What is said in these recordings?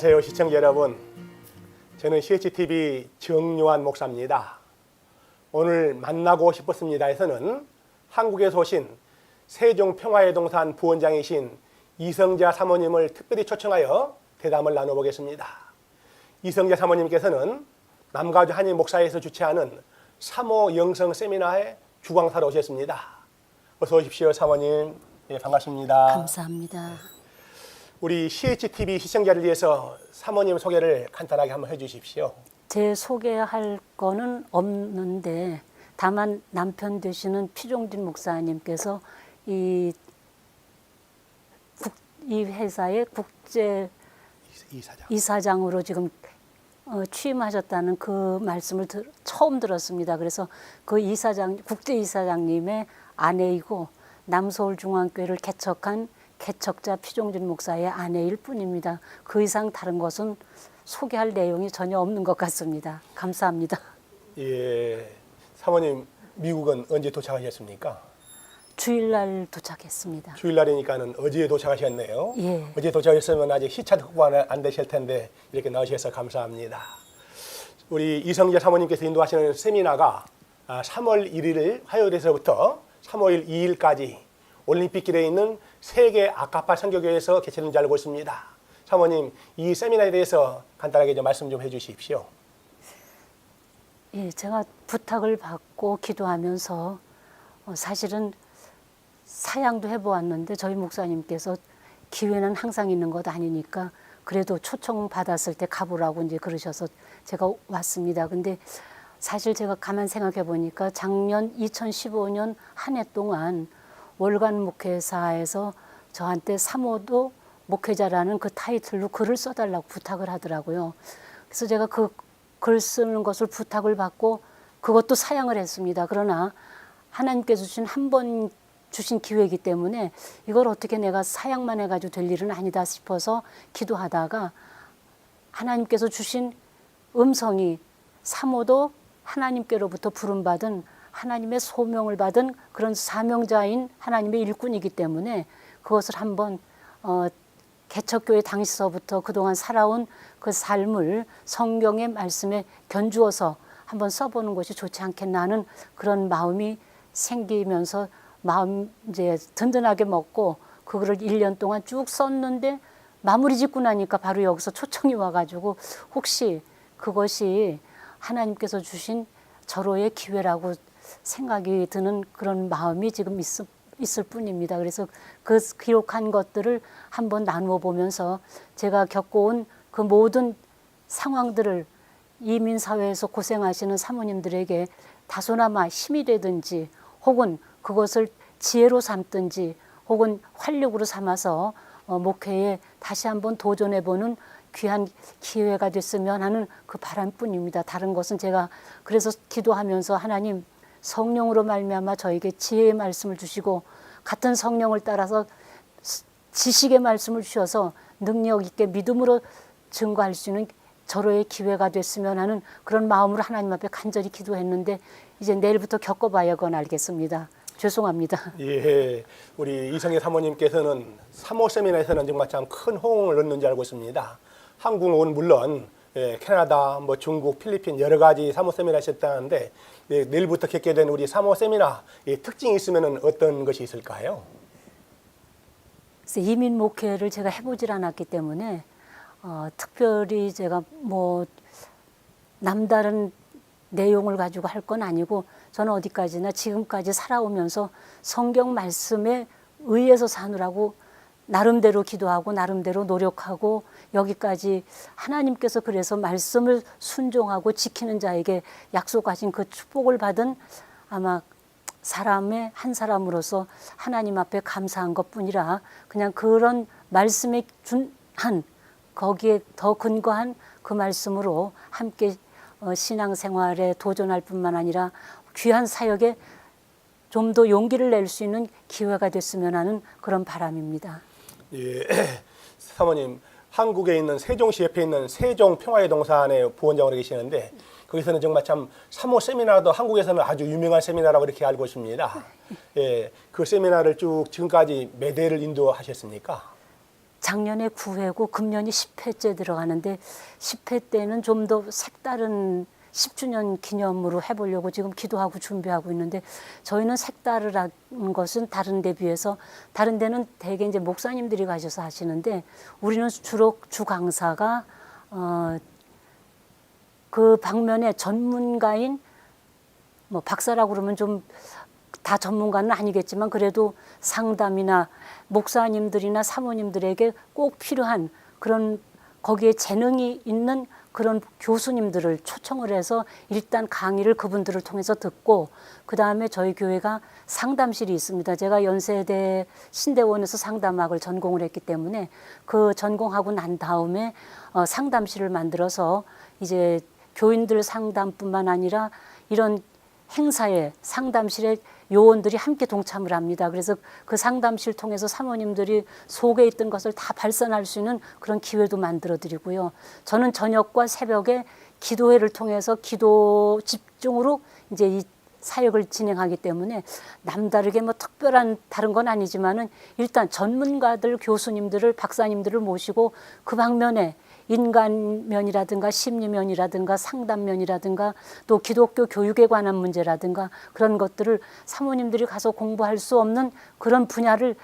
안녕하세요, 시청자 여러분. 저는 CHTV 정요한 목사입니다. 오늘 만나고 싶었습니다에서는 한국에서 오신 세종평화의 동산 부원장이신 이성자 사모님을 특별히 초청하여 대담을 나눠보겠습니다. 이성자 사모님께서는 남가주 한인 목사에서 주최하는 사모 영성 세미나에 주광사로 오셨습니다. 어서 오십시오, 사모님. 예, 반갑습니다. 감사합니다. 우리 CHTV 시청자를 위해서 사모님 소개를 간단하게 한번 해주십시오. 제 소개할 거는 없는데 다만 남편 되시는 피종진 목사님께서 이 회사의 국제 이사장으로 지금 취임하셨다는 그 말씀을 처음 들었습니다. 그래서 그 국제 이사장님의 아내이고 남서울중앙교회를 개척한 개척자 피종진 목사의 아내일 뿐입니다. 그 이상 다른 것은 소개할 내용이 전혀 없는 것 같습니다. 감사합니다. 예, 사모님 미국은 언제 도착하셨습니까? 주일날 도착했습니다. 주일날이니까는 어제 도착하셨네요. 예. 어제 도착했으면 아직 시차도 확보 안 되실 텐데 이렇게 나오셔서 감사합니다. 우리 이성재 사모님께서 인도하시는 세미나가 3월 1일 화요일에서부터 3월 2일까지 올림픽길에 있는 세계 아카파 선교교회에서 개최되는 줄 알고 있습니다. 사모님, 이 세미나에 대해서 간단하게 좀 말씀 좀 해주십시오. 예, 제가 부탁을 받고 기도하면서 사실은 사양도 해보았는데 저희 목사님께서 기회는 항상 있는 것 아니니까 그래도 초청 받았을 때 가보라고 이제 그러셔서 제가 왔습니다. 근데 사실 제가 가만 생각해 보니까 작년 2015년 한 해 동안 월간 목회사에서 저한테 사모도 목회자라는 그 타이틀로 글을 써달라고 부탁을 하더라고요. 그래서 제가 그 글 쓰는 것을 부탁을 받고 그것도 사양을 했습니다. 그러나 하나님께서 주신 한 번 주신 기회이기 때문에 이걸 어떻게 내가 사양만 해가지고 될 일은 아니다 싶어서 기도하다가 하나님께서 주신 음성이 사모도 하나님께로부터 부름받은 하나님의 소명을 받은 그런 사명자인 하나님의 일꾼이기 때문에 그것을 한번 개척교회 당시서부터 그동안 살아온 그 삶을 성경의 말씀에 견주어서 한번 써보는 것이 좋지 않겠나 하는 그런 마음이 생기면서 마음 이제 든든하게 먹고 그거를 1년 동안 쭉 썼는데 마무리 짓고 나니까 바로 여기서 초청이 와가지고 혹시 그것이 하나님께서 주신 절호의 기회라고 생각이 드는 그런 마음이 지금 있을 뿐입니다. 그래서 그 기록한 것들을 한번 나누어 보면서 제가 겪어온 그 모든 상황들을 이민사회에서 고생하시는 사모님들에게 다소나마 힘이 되든지 혹은 그것을 지혜로 삼든지 혹은 활력으로 삼아서 목회에 다시 한번 도전해보는 귀한 기회가 됐으면 하는 그 바람뿐입니다. 다른 것은 제가 그래서 기도하면서 하나님 성령으로 말미암아 저에게 지혜의 말씀을 주시고 같은 성령을 따라서 지식의 말씀을 주셔서 능력 있게 믿음으로 증거할 수 있는 절호의 기회가 됐으면 하는 그런 마음으로 하나님 앞에 간절히 기도했는데 이제 내일부터 겪어봐야건 알겠습니다. 죄송합니다. 예, 우리 이성애 사모님께서는 사모 세미나에서는 정말 참 큰 호응을 얻는 줄 알고 있습니다. 한국은 물론 캐나다, 중국, 필리핀 여러 가지 사모 세미나 하셨다는데 내일부터 겪게 된 우리 사모 세미나 특징이 있으면 어떤 것이 있을까요? 그래서 이민 목회를 제가 해보질 않았기 때문에 특별히 제가 남다른 내용을 가지고 할 건 아니고 저는 어디까지나 지금까지 살아오면서 성경 말씀에 의해서 사느라고 나름대로 기도하고 나름대로 노력하고 여기까지 하나님께서 그래서 말씀을 순종하고 지키는 자에게 약속하신 그 축복을 받은 아마 사람의 한 사람으로서 하나님 앞에 감사한 것뿐이라 그냥 그런 말씀에 준한 거기에 더 근거한 그 말씀으로 함께 신앙생활에 도전할 뿐만 아니라 귀한 사역에 좀 더 용기를 낼 수 있는 기회가 됐으면 하는 그런 바람입니다. 예, 사모님 한국에 있는 세종시 옆에 있는 세종평화의 동산에 부원장으로 계시는데 거기서는 정말 참 사모 세미나도 한국에서는 아주 유명한 세미나라고 이렇게 알고 있습니다. 예, 그 세미나를 쭉 지금까지 몇 회를 인도하셨습니까? 작년에 9회고 금년이 10회째 들어가는데 10회 때는 좀 더 색다른 10주년 기념으로 해보려고 지금 기도하고 준비하고 있는데 저희는 색다르다는 것은 다른 데 비해서 다른 데는 대개 이제 목사님들이 가셔서 하시는데 우리는 주로 주 강사가 그 방면에 전문가인 뭐 박사라고 그러면 좀 다 전문가는 아니겠지만 그래도 상담이나 목사님들이나 사모님들에게 꼭 필요한 그런 거기에 재능이 있는 그런 교수님들을 초청을 해서 일단 강의를 그분들을 통해서 듣고 그다음에 저희 교회가 상담실이 있습니다. 제가 연세대 신대원에서 상담학을 전공을 했기 때문에 그 전공하고 난 다음에 상담실을 만들어서 이제 교인들 상담뿐만 아니라 이런 행사에 상담실에 요원들이 함께 동참을 합니다. 그래서 그 상담실 통해서 사모님들이 속에 있던 것을 다 발산할 수 있는 그런 기회도 만들어 드리고요. 저는 저녁과 새벽에 기도회를 통해서 기도 집중으로 이제 이 사역을 진행하기 때문에 남다르게 뭐 특별한 다른 건 아니지만은 일단 전문가들, 교수님들을, 박사님들을 모시고 그 방면에 인간면이라든가 심리면이라든가 상담면이라든가 또 기독교 교육에 관한 문제라든가 그런 것들을 사모님들이 가서 공부할 수 없는 그런 분야를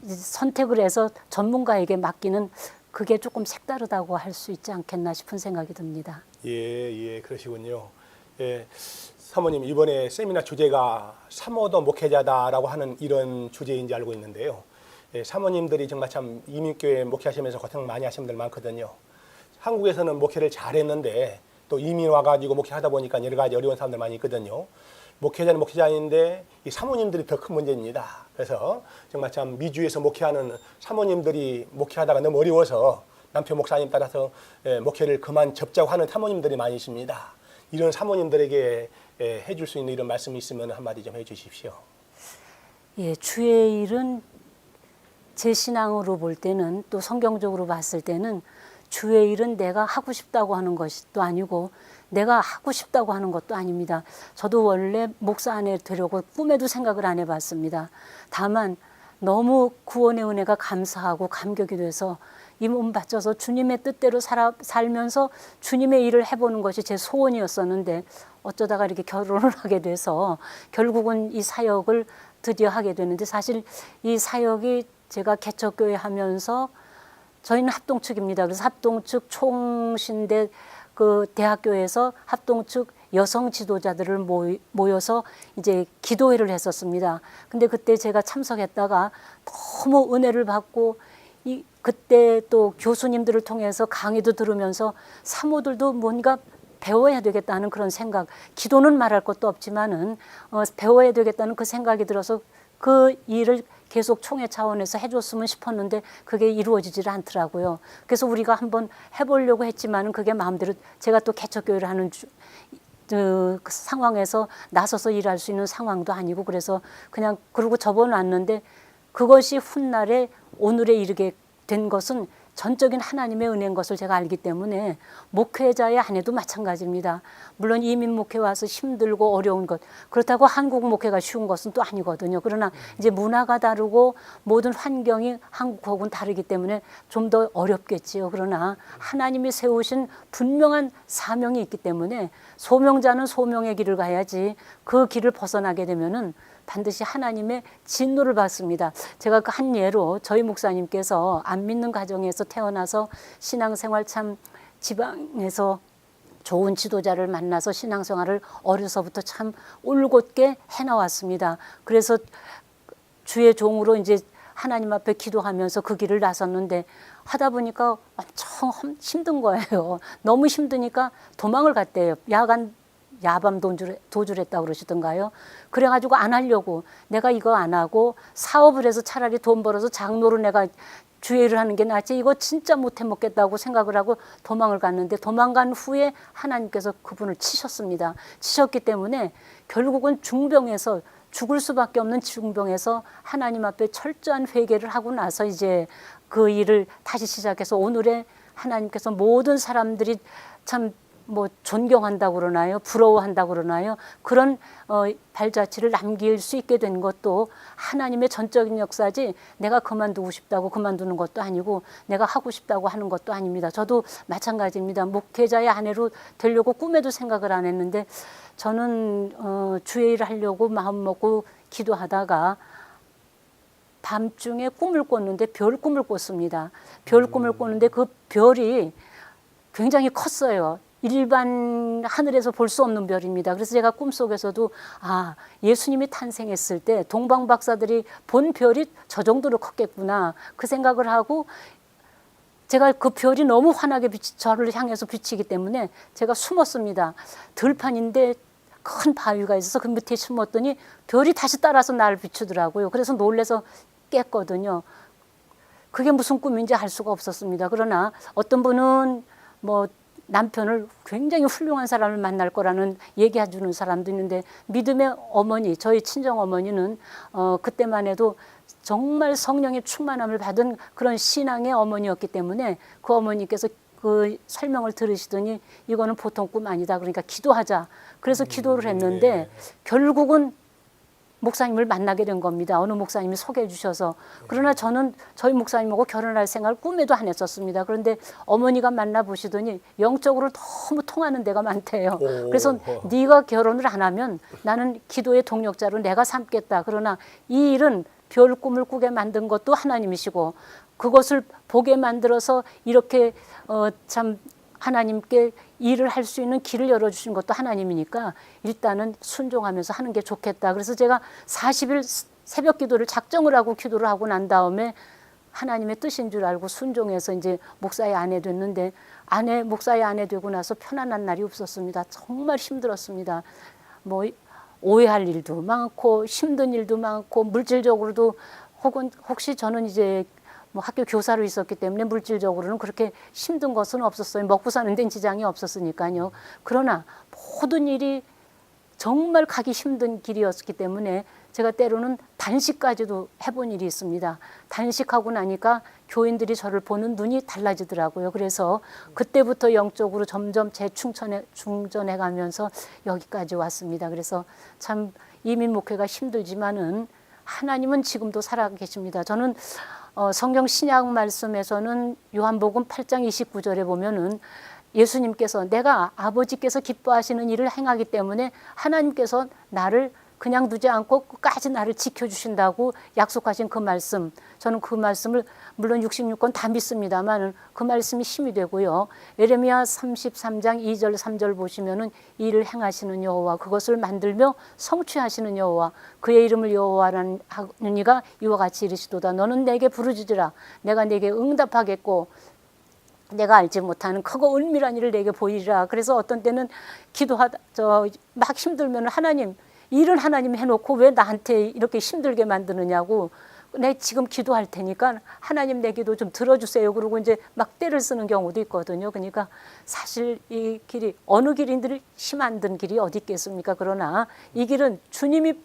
선택을 해서 전문가에게 맡기는 그게 조금 색다르다고 할 수 있지 않겠나 싶은 생각이 듭니다. 예, 그러시군요. 예, 사모님 이번에 세미나 주제가 사모도 목회자다라고 하는 이런 주제인지 알고 있는데요. 예, 사모님들이 정말 참 이민교회 목회하시면서 고생 많이 하신 분들 많거든요. 한국에서는 목회를 잘했는데 또 이민 와가지고 목회하다 보니까 여러 가지 어려운 사람들 많이 있거든요. 목회자는 목회자인데 이 사모님들이 더 큰 문제입니다. 그래서 정말 참 미주에서 목회하는 사모님들이 목회하다가 너무 어려워서 남편 목사님 따라서 목회를 그만 접자고 하는 사모님들이 많으십니다. 이런 사모님들에게 해줄 수 있는 이런 말씀이 있으면 한마디 좀 해주십시오. 예, 주의 일은 제 신앙으로 볼 때는 또 성경적으로 봤을 때는 주의 일은 내가 하고 싶다고 하는 것도 아니고 내가 하고 싶다고 하는 것도 아닙니다. 저도 원래 목사 아내 되려고 꿈에도 생각을 안 해봤습니다. 다만 너무 구원의 은혜가 감사하고 감격이 돼서 이 몸 바쳐서 주님의 뜻대로 살면서 주님의 일을 해보는 것이 제 소원이었었는데 어쩌다가 이렇게 결혼을 하게 돼서 결국은 이 사역을 드디어 하게 되는데 사실 이 사역이 제가 개척교회 하면서 저희는 합동측입니다. 그래서 합동측 총신대 그 대학교에서 합동측 여성 지도자들을 모여서 이제 기도회를 했었습니다. 근데 그때 제가 참석했다가 너무 은혜를 받고 그때 또 교수님들을 통해서 강의도 들으면서 사모들도 뭔가 배워야 되겠다는 그런 생각, 기도는 말할 것도 없지만은 배워야 되겠다는 그 생각이 들어서 그 일을 계속 총회 차원에서 해줬으면 싶었는데 그게 이루어지질 않더라고요. 그래서 우리가 한번 해보려고 했지만은 그게 마음대로 제가 또 개척교회를 하는 그 상황에서 나서서 일할 수 있는 상황도 아니고 그래서 그냥 그러고 접어놨는데 그것이 훗날에 오늘에 이르게 된 것은 전적인 하나님의 은혜인 것을 제가 알기 때문에 목회자의 아내도 마찬가지입니다. 물론 이민 목회 와서 힘들고 어려운 것 그렇다고 한국 목회가 쉬운 것은 또 아니거든요. 그러나 이제 문화가 다르고 모든 환경이 한국하고는 다르기 때문에 좀 더 어렵겠지요. 그러나 하나님이 세우신 분명한 사명이 있기 때문에 소명자는 소명의 길을 가야지 그 길을 벗어나게 되면은 반드시 하나님의 진노를 받습니다. 제가 그 한 예로 저희 목사님께서 안 믿는 가정에서 태어나서 신앙생활 참 지방에서 좋은 지도자를 만나서 신앙생활을 어려서부터 참 올곧게 해나왔습니다. 그래서 주의 종으로 이제 하나님 앞에 기도하면서 그 길을 나섰는데 하다 보니까 엄청 힘든 거예요. 너무 힘드니까 도망을 갔대요. 야밤 도주를 했다고 그러시던가요. 그래가지고 안 하려고 내가 이거 안 하고 사업을 해서 차라리 돈 벌어서 장로로 내가 주의를 하는 게 낫지 이거 진짜 못해 먹겠다고 생각을 하고 도망을 갔는데 도망간 후에 하나님께서 그분을 치셨습니다. 치셨기 때문에 결국은 중병에서 죽을 수밖에 없는 중병에서 하나님 앞에 철저한 회개를 하고 나서 이제 그 일을 다시 시작해서 오늘의 하나님께서 모든 사람들이 참 뭐 존경한다고 그러나요? 부러워한다고 그러나요? 그런 발자취를 남길 수 있게 된 것도 하나님의 전적인 역사지 내가 그만두고 싶다고 그만두는 것도 아니고 내가 하고 싶다고 하는 것도 아닙니다. 저도 마찬가지입니다. 목회자의 아내로 되려고 꿈에도 생각을 안 했는데 저는 주의 일을 하려고 마음 먹고 기도하다가 밤중에 꿈을 꿨는데 별 꿈을 꿨습니다. 별 꿈을 꿨는데 그 별이 굉장히 컸어요. 일반 하늘에서 볼 수 없는 별입니다. 그래서 제가 꿈속에서도 아, 예수님이 탄생했을 때 동방 박사들이 본 별이 저 정도로 컸겠구나 그 생각을 하고 제가 그 별이 너무 환하게 저를 향해서 비치기 때문에 제가 숨었습니다. 들판인데 큰 바위가 있어서 그 밑에 숨었더니 별이 다시 따라서 나를 비추더라고요. 그래서 놀래서 깼거든요. 그게 무슨 꿈인지 알 수가 없었습니다. 그러나 어떤 분은 뭐 남편을 굉장히 훌륭한 사람을 만날 거라는 얘기해 주는 사람도 있는데 믿음의 어머니, 저희 친정 어머니는 그때만 해도 정말 성령의 충만함을 받은 그런 신앙의 어머니였기 때문에 그 어머니께서 그 설명을 들으시더니 이거는 보통 꿈 아니다. 그러니까 기도하자. 그래서 기도를 했는데 결국은 목사님을 만나게 된 겁니다. 어느 목사님이 소개해 주셔서. 그러나 저는 저희 목사님하고 결혼할 생각을 꿈에도 안 했었습니다. 그런데 어머니가 만나보시더니 영적으로 너무 통하는 데가 많대요. 그래서 네가 결혼을 안 하면 나는 기도의 동력자로 내가 삼겠다. 그러나 이 일은 별 꿈을 꾸게 만든 것도 하나님이시고 그것을 보게 만들어서 이렇게 참 하나님께 일을 할 수 있는 길을 열어주신 것도 하나님이니까 일단은 순종하면서 하는 게 좋겠다. 그래서 제가 40일 새벽 기도를 작정을 하고 기도를 하고 난 다음에 하나님의 뜻인 줄 알고 순종해서 이제 목사의 아내 됐는데 목사의 아내 되고 나서 편안한 날이 없었습니다. 정말 힘들었습니다. 뭐 오해할 일도 많고 힘든 일도 많고 물질적으로도 혹시 저는 이제 뭐 학교 교사로 있었기 때문에 물질적으로는 그렇게 힘든 것은 없었어요. 먹고 사는 데는 지장이 없었으니까요. 그러나 모든 일이 정말 가기 힘든 길이었기 때문에 제가 때로는 단식까지도 해본 일이 있습니다. 단식하고 나니까 교인들이 저를 보는 눈이 달라지더라고요. 그래서 그때부터 영적으로 점점 재충전해 가면서 여기까지 왔습니다. 그래서 참 이민 목회가 힘들지만은 하나님은 지금도 살아계십니다. 저는 성경 신약 말씀에서는 요한복음 8장 29절에 보면은 예수님께서 내가 아버지께서 기뻐하시는 일을 행하기 때문에 하나님께서 나를 그냥 두지 않고 끝까지 나를 지켜주신다고 약속하신 그 말씀, 저는 그 말씀을 물론 66권 다 믿습니다만 그 말씀이 힘이 되고요. 예레미야 33장 2절 3절 보시면은 일을 행하시는 여호와, 그것을 만들며 성취하시는 여호와, 그의 이름을 여호와라는 이가 이와 같이 이르시도다. 너는 내게 부르짖으라. 내가 내게 응답하겠고 내가 알지 못하는 크고 은밀한 일을 내게 보이리라. 그래서 어떤 때는 기도하다 막 힘들면 하나님, 일은 하나님 해놓고 왜 나한테 이렇게 힘들게 만드느냐고, 내 지금 기도할 테니까 하나님 내 기도 좀 들어주세요. 그러고 이제 막 때를 쓰는 경우도 있거든요. 그러니까 사실 이 길이 어느 길인들 힘 안 든 길이 어디 있겠습니까? 그러나 이 길은 주님이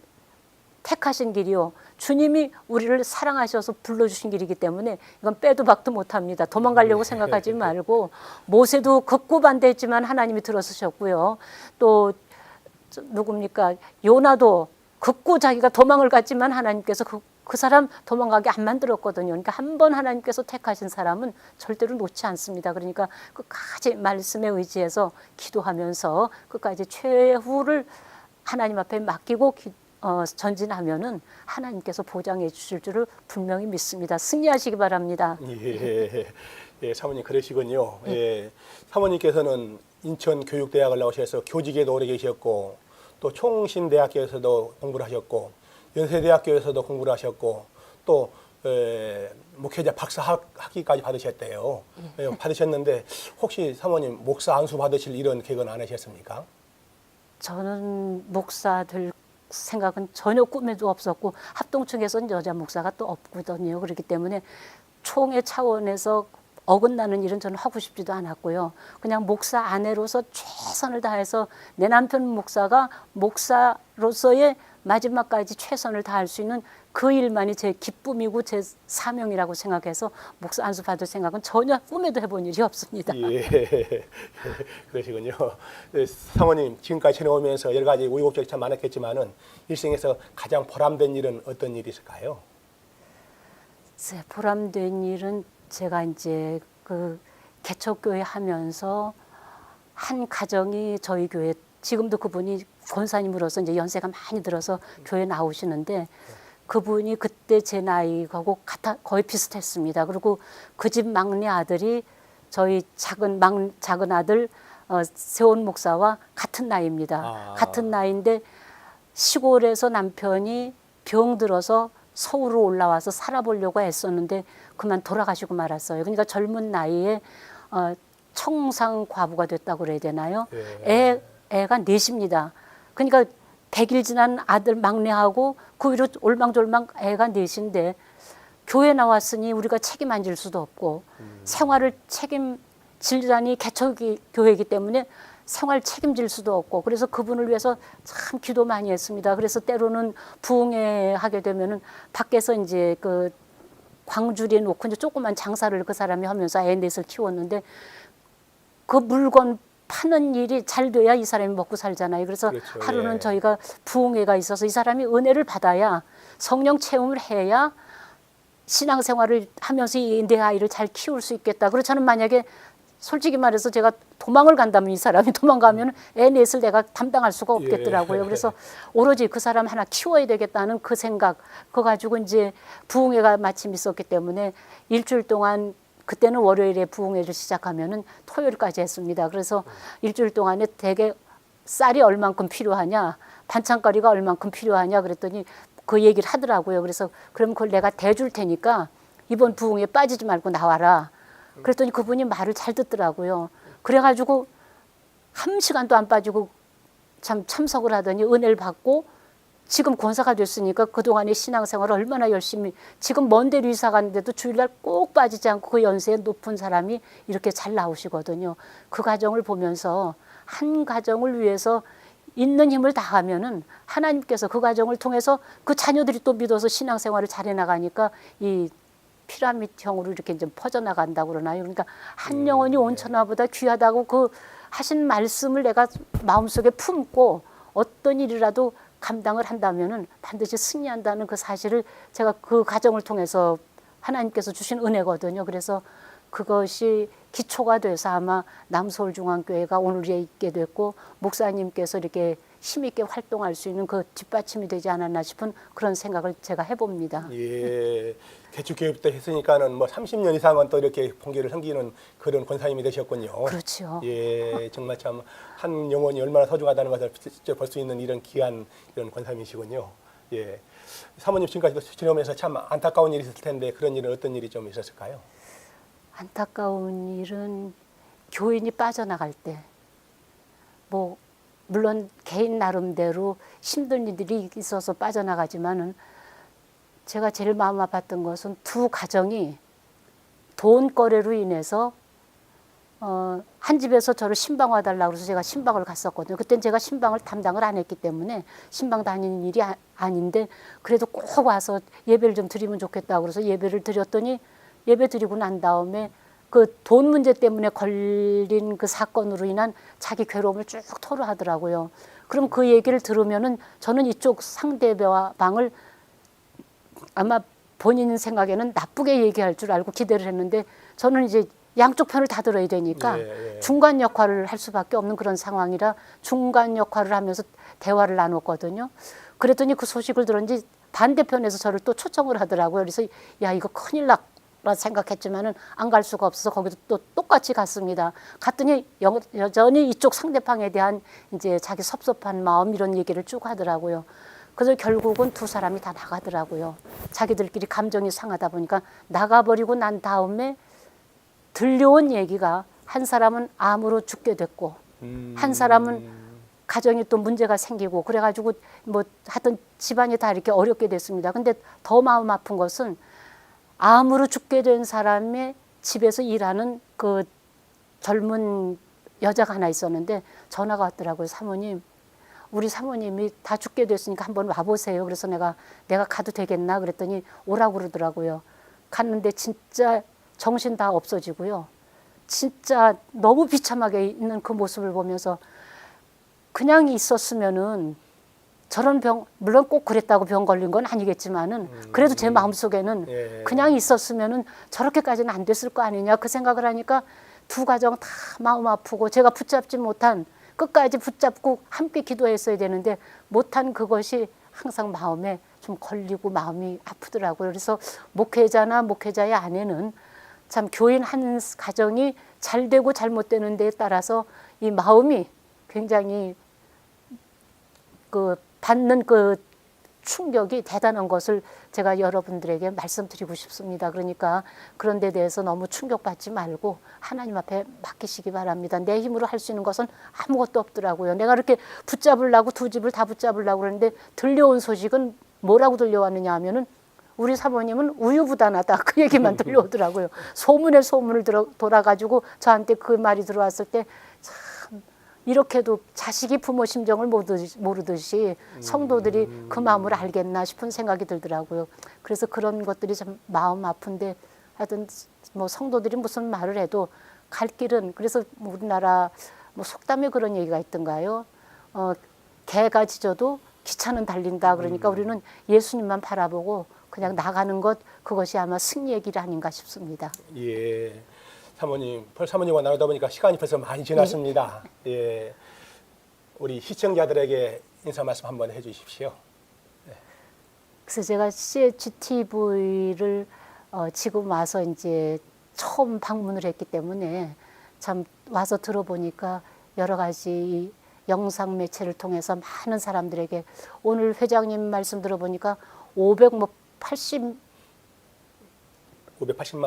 택하신 길이요, 주님이 우리를 사랑하셔서 불러주신 길이기 때문에 이건 빼도 박도 못합니다. 도망가려고 생각하지 말고, 모세도 극구 반대했지만 하나님이 들어서셨고요. 또 누굽니까? 요나도 극구 자기가 도망을 갔지만 하나님께서 그 사람 도망가게 안 만들었거든요. 그러니까 한 번 하나님께서 택하신 사람은 절대로 놓지 않습니다. 그러니까 끝까지 말씀에 의지해서 기도하면서 끝까지 최후를 하나님 앞에 맡기고 전진하면은 하나님께서 보장해 주실 줄을 분명히 믿습니다. 승리하시기 바랍니다. 예, 사모님 그러시군요. 예, 사모님께서는 인천교육대학을 나오셔서 교직에도 오래 계셨고, 또 총신대학교에서도 공부를 하셨고, 연세대학교에서도 공부를 하셨고, 또 목회자 박사 학위까지 받으셨대요. 받으셨는데 혹시 사모님 목사 안수 받으실 이런 계획은 안 하셨습니까? 저는 목사 될 생각은 전혀 꿈에도 없었고, 합동층에서는 여자 목사가 또 없거든요. 그렇기 때문에 총회 차원에서 어긋나는 일은 저는 하고 싶지도 않았고요. 그냥 목사 아내로서 최선을 다해서 내 남편 목사가 목사로서의 마지막까지 최선을 다할 수 있는 그 일만이 제 기쁨이고 제 사명이라고 생각해서 목사 안수 받을 생각은 전혀 꿈에도 해본 일이 없습니다. 예, 그러시군요. 사모님 지금까지 지내오면서 여러 가지 우여곡절이 참 많았겠지만은 일생에서 가장 보람된 일은 어떤 일이 있을까요? 보람된 일은 제가 이제 그 개척교회 하면서 한 가정이 저희 교회 지금도 그분이 권사님으로서 이제 연세가 많이 들어서 교회 나오시는데 그분이 그때 제 나이하고 거의 비슷했습니다. 그리고 그 집 막내 아들이 저희 작은 아들 세원 목사와 같은 나이입니다. 같은 나이인데 시골에서 남편이 병들어서 서울로 올라와서 살아보려고 애썼는데 그만 돌아가시고 말았어요. 그러니까 젊은 나이에 청상 과부가 됐다고 그래야 되나요? 애가 넷입니다. 그러니까 100일 지난 아들 막내하고 그 위로 올망졸망 애가 넷인데 교회 나왔으니 우리가 책임 안 질 수도 없고 생활을 책임질자니 개척교회이기 때문에 생활 책임질 수도 없고 그래서 그분을 위해서 참 기도 많이 했습니다. 그래서 때로는 부흥회 하게 되면은 밖에서 이제 그 광주리에 놓고 이제 조그만 장사를 그 사람이 하면서 애 넷을 키웠는데 그 물건 파는 일이 잘 돼야 이 사람이 먹고 살잖아요. 그래서 그렇죠. 하루는 예. 저희가 부흥회가 있어서 이 사람이 은혜를 받아야 성령 체험을 해야 신앙생활을 하면서 내 아이를 잘 키울 수 있겠다. 그래서 저는 만약에 솔직히 말해서 제가 도망을 간다면 이 사람이 도망가면 애 넷을 내가 담당할 수가 없겠더라고요. 그래서 오로지 그 사람 하나 키워야 되겠다는 그 생각, 그거 가지고 이제 부흥회가 마침 있었기 때문에 일주일 동안 그때는 월요일에 부흥회를 시작하면은 토요일까지 했습니다. 그래서 일주일 동안에 대개 쌀이 얼만큼 필요하냐, 반찬거리가 얼만큼 필요하냐 그랬더니 그 얘기를 하더라고요. 그래서 그럼 그걸 내가 대줄 테니까 이번 부흥회에 빠지지 말고 나와라. 그랬더니 그분이 말을 잘 듣더라고요. 그래가지고 한 시간도 안 빠지고 참 참석을 하더니 은혜를 받고 지금 권사가 됐으니까 그동안의 신앙생활을 얼마나 열심히 지금 먼 데로 이사 갔는데도 주일날 꼭 빠지지 않고 그 연세에 높은 사람이 이렇게 잘 나오시거든요. 그 가정을 보면서 한 가정을 위해서 있는 힘을 다하면은 하나님께서 그 가정을 통해서 그 자녀들이 또 믿어서 신앙생활을 잘해 나가니까 이 피라미드형으로 이렇게 좀 퍼져나간다고 그러나요? 그러니까 한 영혼이 온 천하보다 귀하다고 그 하신 말씀을 내가 마음속에 품고 어떤 일이라도 감당을 한다면은 반드시 승리한다는 그 사실을 제가 그 가정을 통해서 하나님께서 주신 은혜거든요. 그래서 그것이 기초가 돼서 아마 남서울중앙교회가 오늘에 있게 됐고 목사님께서 이렇게 힘있게 활동할 수 있는 그 뒷받침이 되지 않았나 싶은 그런 생각을 제가 해봅니다. 예, 개축교회부터 했으니까는 뭐 30년 이상은 또 이렇게 봉교를 섬기는 그런 권사님이 되셨군요. 그렇죠. 예, 정말 참 한 영혼이 얼마나 소중하다는 것을 직접 볼 수 있는 이런 귀한 이런 권사님이시군요. 예, 사모님 지금까지 지내오면서 참 안타까운 일이 있을 텐데 그런 일은 어떤 일이 좀 있었을까요? 안타까운 일은 교인이 빠져나갈 때, 뭐 물론 개인 나름대로 힘든 일들이 있어서 빠져나가지만은 제가 제일 마음 아팠던 것은 두 가정이 돈거래로 인해서 한 집에서 저를 신방 와달라고 해서 제가 신방을 갔었거든요. 그땐 제가 신방을 담당을 안 했기 때문에 신방 다니는 일이 아닌데 그래도 꼭 와서 예배를 좀 드리면 좋겠다고 그래서 예배를 드렸더니 예배 드리고 난 다음에 그 돈 문제 때문에 걸린 그 사건으로 인한 자기 괴로움을 쭉 토로하더라고요. 그럼 그 얘기를 들으면은 저는 이쪽 상대방을 아마 본인 생각에는 나쁘게 얘기할 줄 알고 기대를 했는데 저는 이제 양쪽 편을 다 들어야 되니까 중간 역할을 할 수밖에 없는 그런 상황이라 중간 역할을 하면서 대화를 나눴거든요. 그랬더니 그 소식을 들었는지 반대편에서 저를 또 초청을 하더라고요. 그래서 야 이거 큰일 났다 생각했지만은 안 갈 수가 없어서 거기도 또 똑같이 갔습니다. 갔더니 여전히 이쪽 상대방에 대한 이제 자기 섭섭한 마음 이런 얘기를 쭉 하더라고요. 그래서 결국은 두 사람이 다 나가더라고요. 자기들끼리 감정이 상하다 보니까 나가버리고 난 다음에 들려온 얘기가 한 사람은 암으로 죽게 됐고 한 사람은 가정이 또 문제가 생기고 그래가지고 뭐 하여튼 집안이 다 이렇게 어렵게 됐습니다. 근데 더 마음 아픈 것은 암으로 죽게 된 사람의 집에서 일하는 그 젊은 여자가 하나 있었는데 전화가 왔더라고요. 사모님 우리 사모님이 다 죽게 됐으니까 한번 와보세요. 그래서 내가 가도 되겠나 그랬더니 오라고 그러더라고요. 갔는데 진짜 정신 다 없어지고요. 진짜 너무 비참하게 있는 그 모습을 보면서 그냥 있었으면은 저런 병, 물론 꼭 그랬다고 병 걸린 건 아니겠지만은 그래도 제 마음속에는 예. 그냥 있었으면은 저렇게까지는 안 됐을 거 아니냐 그 생각을 하니까 두 가정 다 마음 아프고 제가 붙잡지 못한 끝까지 붙잡고 함께 기도했어야 되는데 못한 그것이 항상 마음에 좀 걸리고 마음이 아프더라고요. 그래서 목회자나 목회자의 아내는 참 교인 한 가정이 잘 되고 잘못되는 데에 따라서 이 마음이 굉장히 그 받는 그 충격이 대단한 것을 제가 여러분들에게 말씀드리고 싶습니다. 그러니까 그런 데 대해서 너무 충격받지 말고 하나님 앞에 맡기시기 바랍니다. 내 힘으로 할 수 있는 것은 아무것도 없더라고요. 내가 이렇게 붙잡으려고 두 집을 다 붙잡으려고 그러는데 들려온 소식은 뭐라고 들려왔느냐 하면은 우리 사모님은 우유부단하다 그 얘기만 들려오더라고요. 소문에 소문을 돌아가지고 저한테 그 말이 들어왔을 때 참 이렇게도 자식이 부모 심정을 모르듯이 성도들이 그 마음을 알겠나 싶은 생각이 들더라고요. 그래서 그런 것들이 참 마음 아픈데 하여튼 뭐 성도들이 무슨 말을 해도 갈 길은 그래서 우리나라 뭐 속담에 그런 얘기가 있던가요. 개가 짖어도 기차는 달린다. 그러니까 우리는 예수님만 바라보고 그냥 나가는 것 그것이 아마 승리의 길 아닌가 싶습니다. 예. 사모님과 나누다 보니까 시간이 벌써 많이 지났습니다. 예. 우리 시청자들에게 인사 말씀 한번 해주십시오. 그래서 제가 CHTV를 지금 와서 이제 처음 방문을 했기 때문에 참 와서 들어보니까 여러 가지 영상 매체를 통해서 많은 사람들에게 오늘 회장님 말씀 들어보니까 580만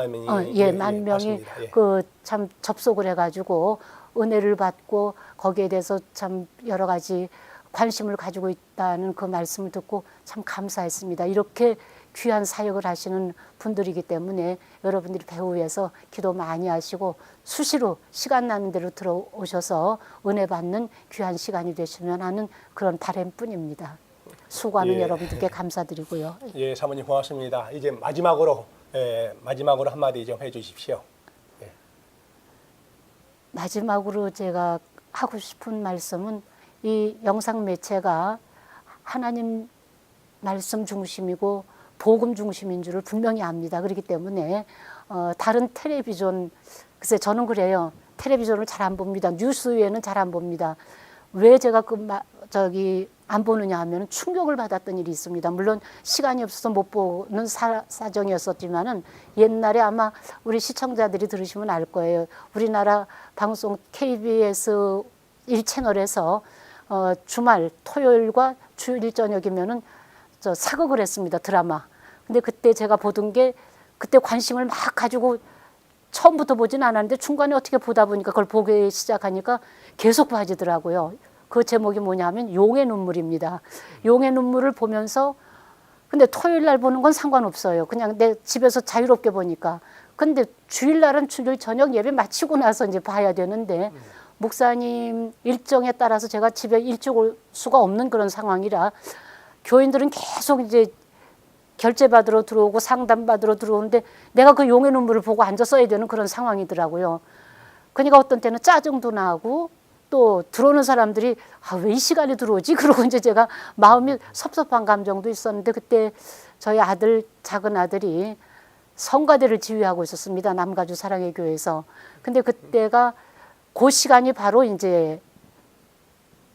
명이 만 명이 그 참 접속을 해가지고 은혜를 받고 거기에 대해서 참 여러 가지 관심을 가지고 있다는 그 말씀을 듣고 참 감사했습니다. 이렇게 귀한 사역을 하시는 분들이기 때문에 여러분들이 배후에서 기도 많이 하시고 수시로 시간 나는 대로 들어오셔서 은혜 받는 귀한 시간이 되시면 하는 그런 바람뿐입니다. 수고하는 여러분들께 감사드리고요. 예, 사모님 고맙습니다. 이제 마지막으로 한마디 좀 해주십시오. 예. 마지막으로 제가 하고 싶은 말씀은 이 영상 매체가 하나님 말씀 중심이고 복음 중심인 줄을 분명히 압니다. 그렇기 때문에 다른 텔레비전 글쎄 저는 그래요. 텔레비전을 잘 안 봅니다. 뉴스 외에는 잘 안 봅니다. 왜 제가 안 보느냐 하면 충격을 받았던 일이 있습니다. 물론 시간이 없어서 못 보는 사정이었었지만은 옛날에 아마 우리 시청자들이 들으시면 알 거예요. 우리나라 방송 KBS 1채널에서 주말 토요일과 주일 저녁이면은 사극을 했습니다. 드라마. 근데 그때 제가 보던 게 그때 관심을 막 가지고 처음부터 보진 않았는데 중간에 어떻게 보다 보니까 그걸 보기 시작하니까 계속 봐지더라고요. 그 제목이 뭐냐면 용의 눈물입니다. 용의 눈물을 보면서 근데 토요일 날 보는 건 상관없어요. 그냥 내 집에서 자유롭게 보니까. 근데 주일날은 주일 저녁 예배 마치고 나서 이제 봐야 되는데 목사님 일정에 따라서 제가 집에 일찍 올 수가 없는 그런 상황이라 교인들은 계속 이제 결제 받으러 들어오고 상담 받으러 들어오는데 내가 그 용의 눈물을 보고 앉아 써야 되는 그런 상황이더라고요. 그러니까 어떤 때는 짜증도 나고 또 들어오는 사람들이 왜 이 시간에 들어오지? 그러고 이제 제가 마음이 섭섭한 감정도 있었는데 그때 저희 작은 아들이 성가대를 지휘하고 있었습니다. 남가주 사랑의 교회에서. 근데 그때가 그 시간이 바로 이제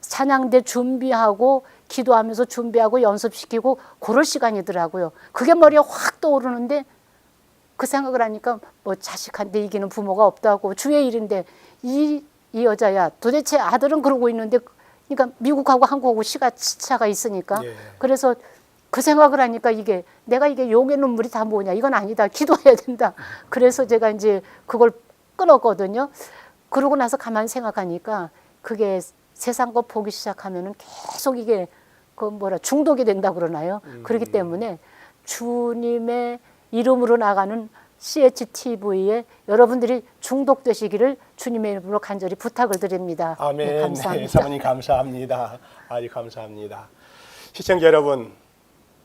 찬양대 준비하고 기도하면서 준비하고 연습시키고 그럴 시간이더라고요. 그게 머리에 확 떠오르는데 그 생각을 하니까 뭐 자식한테 이기는 부모가 없다고 주의 일인데 이 여자야 도대체 아들은 그러고 있는데 그러니까 미국하고 한국하고 시차가 있으니까 그래서 그 생각을 하니까 내가 이게 용의 눈물이 다 뭐냐 이건 아니다 기도해야 된다. 그래서 제가 이제 그걸 끊었거든요. 그러고 나서 가만히 생각하니까 그게 세상 거 보기 시작하면은 계속 이게 중독이 된다 그러나요? 그렇기 때문에 주님의 이름으로 나가는 CHTV에 여러분들이 중독되시기를 주님의 이름으로 간절히 부탁을 드립니다. 아멘. 네, 감사합니다. 네, 사모님 감사합니다. 아주 감사합니다. 시청자 여러분,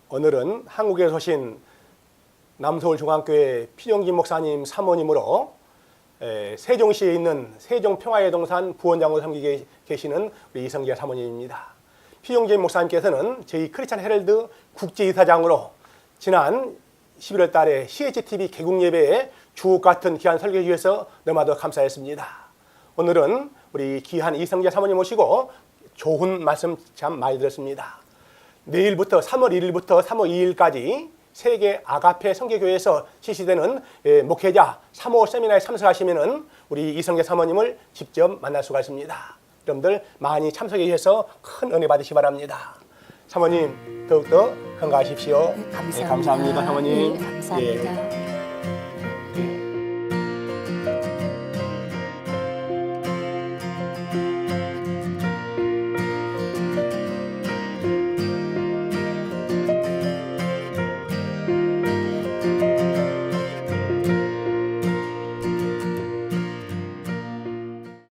오늘은 한국에서 오신 남서울중앙교회 피종진 목사님 사모님으로 세종시에 있는 세종평화의 동산 부원장으로 섬기고 계시는 우리 이성재 사모님입니다. 피종진 목사님께서는 저희 크리스찬 헤럴드 국제이사장으로 지난 11월 달에 CHTV 개국 예배에 주옥 같은 귀한 설교해 주셔서 너무나도 감사했습니다. 오늘은 우리 귀한 이성재 사모님 모시고 좋은 말씀 참 많이 들었습니다. 내일부터 3월 1일부터 3월 2일까지 세계 아가페 성교교회에서 실시되는 목회자 3호 세미나에 참석하시면은 우리 이성재 사모님을 직접 만날 수가 있습니다. 여러분들 많이 참석해 주셔서 큰 은혜 받으시기 바랍니다. 사모님 더욱더 건강하십시오. 네, 감사합니다. 감사합니다, 사모님. 네, 감사합니다.